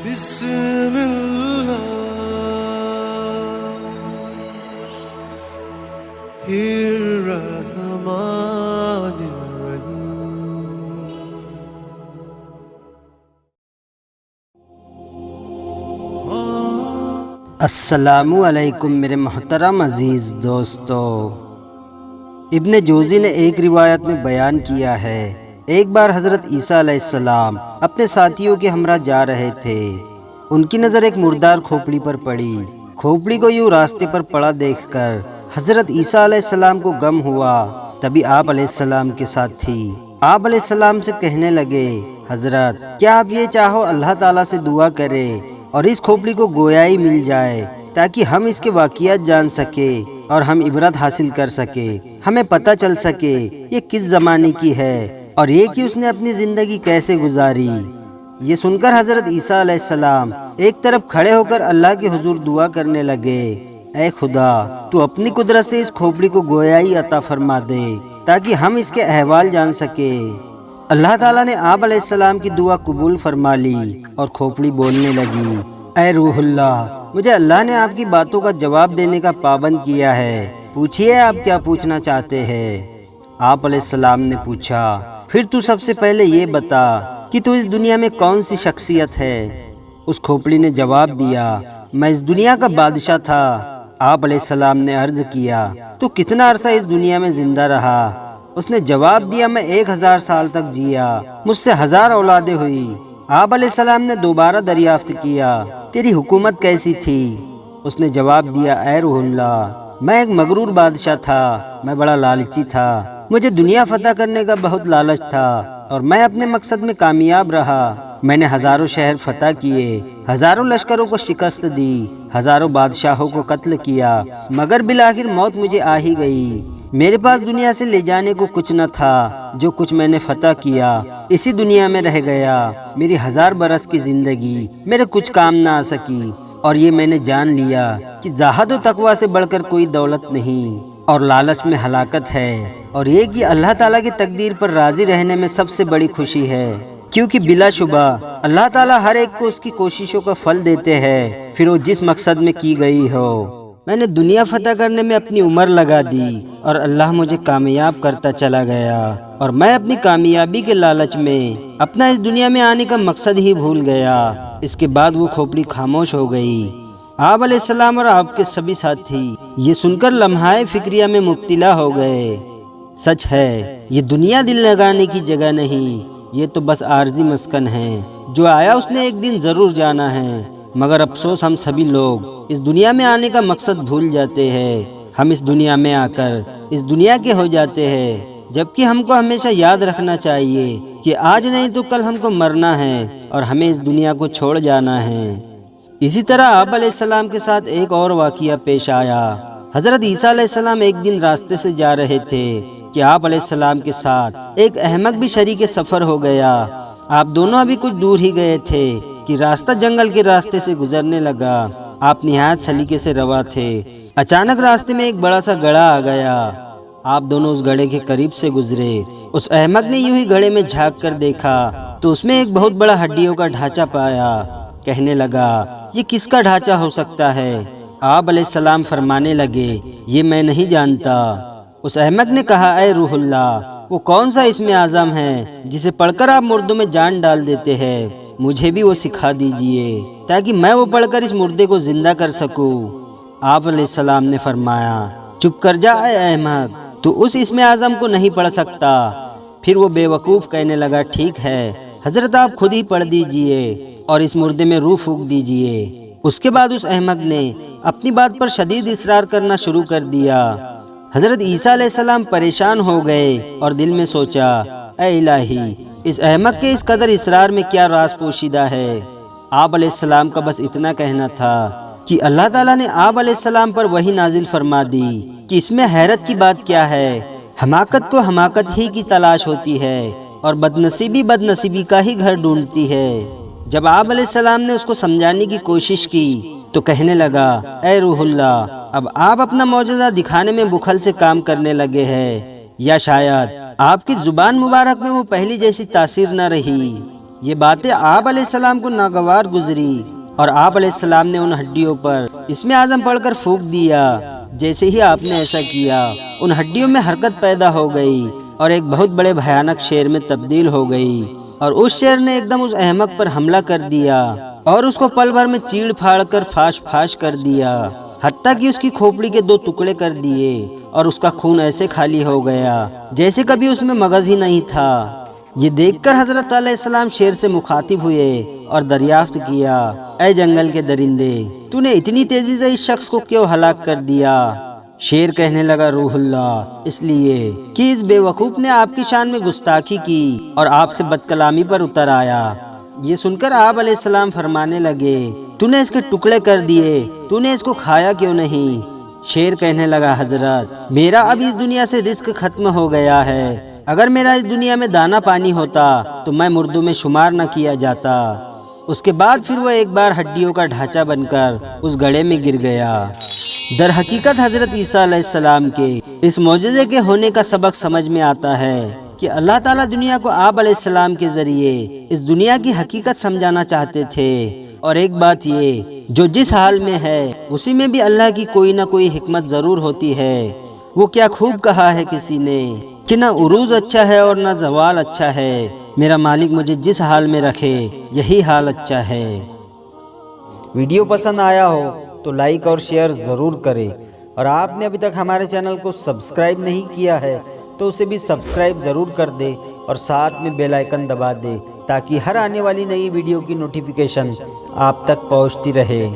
بسم الله الرحمن الرحيم. السلام علیکم میرے محترم عزیز دوستو، ابن جوزی نے ایک روایت میں بیان کیا ہے، ایک بار حضرت عیسیٰ علیہ السلام اپنے ساتھیوں کے ہمراہ جا رہے تھے۔ ان کی نظر ایک مردار کھوپڑی پر پڑی۔ کھوپڑی کو یوں راستے پر پڑا دیکھ کر حضرت عیسیٰ علیہ السلام کو غم ہوا۔ تبھی آپ علیہ السلام کے ساتھ تھی۔ آپ علیہ السلام سے کہنے لگے، حضرت کیا آپ یہ چاہو اللہ تعالیٰ سے دعا کرے اور اس کھوپڑی کو گویائی مل جائے تاکہ ہم اس کے واقعات جان سکے اور ہم عبرت حاصل کر سکے، ہمیں پتہ چل سکے یہ کس زمانے کی ہے اور یہ کہ اس نے اپنی زندگی کیسے گزاری۔ یہ سن کر حضرت عیسیٰ علیہ السلام ایک طرف کھڑے ہو کر اللہ کے حضور دعا کرنے لگے، اے خدا تو اپنی قدرت سے اس کھوپڑی کو گویائی عطا فرما دے تاکہ ہم اس کے احوال جان سکے۔ اللہ تعالیٰ نے آپ علیہ السلام کی دعا قبول فرما لی اور کھوپڑی بولنے لگی، اے روح اللہ، مجھے اللہ نے آپ کی باتوں کا جواب دینے کا پابند کیا ہے، پوچھئے آپ کیا پوچھنا چاہتے ہیں۔ آپ علیہ السلام نے پوچھا، پھر تو سب سے پہلے یہ بتا کہ تو اس دنیا میں کون سی شخصیت ہے؟ اس کھوپڑی نے جواب دیا، میں اس دنیا کا بادشاہ تھا۔ آپ علیہ السلام نے عرض کیا، تو کتنا عرصہ اس دنیا میں زندہ رہا؟ اس نے جواب دیا، میں 1000 سال تک جیا، مجھ سے 1000 اولادیں ہوئی۔ آپ علیہ السلام نے دوبارہ دریافت کیا، تیری حکومت کیسی تھی؟ اس نے جواب دیا، اے روح اللہ، میں ایک مغرور بادشاہ تھا، میں بڑا لالچی تھا، مجھے دنیا فتح کرنے کا بہت لالچ تھا اور میں اپنے مقصد میں کامیاب رہا۔ میں نے ہزاروں شہر فتح کیے، ہزاروں لشکروں کو شکست دی، ہزاروں بادشاہوں کو قتل کیا، مگر بالآخر موت مجھے آ ہی گئی۔ میرے پاس دنیا سے لے جانے کو کچھ نہ تھا، جو کچھ میں نے فتح کیا اسی دنیا میں رہ گیا۔ میری 1000 برس کی زندگی میرے کچھ کام نہ آ سکی، اور یہ میں نے جان لیا کہ زہد و تقویٰ سے بڑھ کر کوئی دولت نہیں اور لالچ میں ہلاکت ہے، اور یہ کہ اللہ تعالیٰ کی تقدیر پر راضی رہنے میں سب سے بڑی خوشی ہے، کیونکہ بلا شبہ اللہ تعالیٰ ہر ایک کو اس کی کوششوں کا پھل دیتے ہیں، پھر وہ جس مقصد میں کی گئی ہو۔ میں نے دنیا فتح کرنے میں اپنی عمر لگا دی اور اللہ مجھے کامیاب کرتا چلا گیا، اور میں اپنی کامیابی کے لالچ میں اپنا اس دنیا میں آنے کا مقصد ہی بھول گیا۔ اس کے بعد وہ کھوپڑی خاموش ہو گئی۔ آپ علیہ السلام اور آپ کے سبھی ساتھی یہ سن کر لمحہ فکریہ میں مبتلا ہو گئے۔ سچ ہے، یہ دنیا دل لگانے کی جگہ نہیں، یہ تو بس عارضی مسکن ہے، جو آیا اس نے ایک دن ضرور جانا ہے، مگر افسوس ہم سبھی لوگ اس دنیا میں آنے کا مقصد بھول جاتے ہیں۔ ہم اس دنیا میں آ کر اس دنیا کے ہو جاتے ہیں، جبکہ ہم کو ہمیشہ یاد رکھنا چاہیے کہ آج نہیں تو کل ہم کو مرنا ہے اور ہمیں اس دنیا کو چھوڑ جانا ہے۔ اسی طرح آپ علیہ السلام کے ساتھ ایک اور واقعہ پیش آیا۔ حضرت عیسیٰ علیہ السلام ایک دن راستے سے جا رہے تھے کہ آپ علیہ السلام کے ساتھ ایک احمق بھی شریک سفر ہو گیا۔ آپ دونوں ابھی کچھ دور ہی گئے تھے کہ راستہ جنگل کے راستے سے گزرنے لگا۔ آپ نہایت سلیقے سے روا تھے۔ اچانک راستے میں ایک بڑا سا گڑھا آ گیا۔ آپ دونوں اس گڑھے کے قریب سے گزرے۔ اس احمق نے یوں ہی گڑھے میں جھانک کر دیکھا تو اس میں ایک بہت بڑا ہڈیوں کا ڈھانچہ پایا۔ کہنے لگا، یہ کس کا ڈھانچہ ہو سکتا ہے؟ آپ علیہ السلام فرمانے لگے، یہ میں نہیں جانتا۔ اس احمق نے کہا، اے روح اللہ، وہ کون سا اسم اعظم ہے جسے پڑھ کر آپ مردوں میں جان ڈال دیتے ہیں؟ مجھے بھی وہ سکھا دیجئے تاکہ میں وہ پڑھ کر اس مردے کو زندہ کر سکوں۔ آپ علیہ السلام نے فرمایا، چپ کر جا اے احمق، تو اس اسم اعظم کو نہیں پڑھ سکتا۔ پھر وہ بے وقوف کہنے لگا، ٹھیک ہے حضرت، آپ خود ہی پڑھ دیجئے اور اس مردے میں روح پھونک دیجئے۔ اس کے بعد اس احمق نے اپنی بات پر شدید اصرار کرنا شروع کر دیا۔ حضرت عیسیٰ علیہ السلام پریشان ہو گئے اور دل میں سوچا، اے الہی، اس احمق کے اس قدر اصرار میں کیا راز پوشیدہ ہے؟ آپ علیہ السلام کا بس اتنا کہنا تھا کہ اللہ تعالیٰ نے آپ علیہ السلام پر وحی نازل فرما دی کہ اس میں حیرت کی بات کیا ہے؟ حماقت کو حماقت ہی کی تلاش ہوتی ہے اور بدنصیبی بدنصیبی کا ہی گھر ڈھونڈتی ہے۔ جب آپ علیہ السلام نے اس کو سمجھانے کی کوشش کی تو کہنے لگا، اے روح اللہ، اب آپ اپنا معجزہ دکھانے میں بخل سے کام کرنے لگے ہیں، یا شاید آپ کی زبان مبارک میں وہ پہلی جیسی تاثیر نہ رہی۔ یہ باتیں آپ علیہ السلام کو ناگوار گزری اور آپ علیہ السلام نے ان ہڈیوں پر اسم اعظم پڑھ کر پھونک دیا۔ جیسے ہی آپ نے ایسا کیا ان ہڈیوں میں حرکت پیدا ہو گئی اور ایک بہت بڑے بھیانک شیر میں تبدیل ہو گئی، اور اس شیر نے ایک دم اس احمق پر حملہ کر دیا اور اس کو پل بھر میں چیڑ پھاڑ کر پھاش پھاش کر دیا، حتیٰ کہ اس کی کھوپڑی کے 2 ٹکڑے کر دیے اور اس کا خون ایسے خالی ہو گیا جیسے کبھی اس میں مغز ہی نہیں تھا۔ یہ دیکھ کر حضرت علیہ السلام شیر سے مخاطب ہوئے اور دریافت کیا، اے جنگل کے درندے، تو نے اتنی تیزی سے اس شخص کو کیوں ہلاک کر دیا؟ شیر کہنے لگا، روح اللہ، اس لیے کہ اس بے وقوف نے آپ کی شان میں گستاخی کی اور آپ سے بد کلامی پر اتر آیا۔ یہ سن کر آپ علیہ السلام فرمانے لگے، تو نے اس کے ٹکڑے کر دیے، تو نے اس کو کھایا کیوں نہیں؟ شیر کہنے لگا، حضرت، میرا اب اس دنیا سے رزق ختم ہو گیا ہے، اگر میرا اس دنیا میں دانا پانی ہوتا تو میں مردوں میں شمار نہ کیا جاتا۔ اس کے بعد پھر وہ ایک بار ہڈیوں کا ڈھانچہ بن کر اس گڑھے میں گر گیا۔ در حقیقت حضرت عیسیٰ علیہ السلام کے اس معجزے کے ہونے کا سبق سمجھ میں آتا ہے کہ اللہ تعالیٰ دنیا کو آپ علیہ السلام کے ذریعے اس دنیا کی حقیقت سمجھانا چاہتے تھے، اور ایک بات یہ، جو جس حال میں ہے اسی میں بھی اللہ کی کوئی نہ کوئی حکمت ضرور ہوتی ہے۔ وہ کیا خوب کہا ہے کسی نے کہ نہ عروج اچھا ہے اور نہ زوال اچھا ہے، میرا مالک مجھے جس حال میں رکھے یہی حال اچھا ہے۔ ویڈیو پسند آیا ہو تو لائک اور شیئر ضرور کریں، اور آپ نے ابھی تک ہمارے چینل کو سبسکرائب نہیں کیا ہے تو اسے بھی سبسکرائب ضرور کر دے اور ساتھ میں بیل آئیکن دبا دے تاکہ ہر آنے والی نئی ویڈیو کی نوٹیفیکیشن آپ تک پہنچتی رہے۔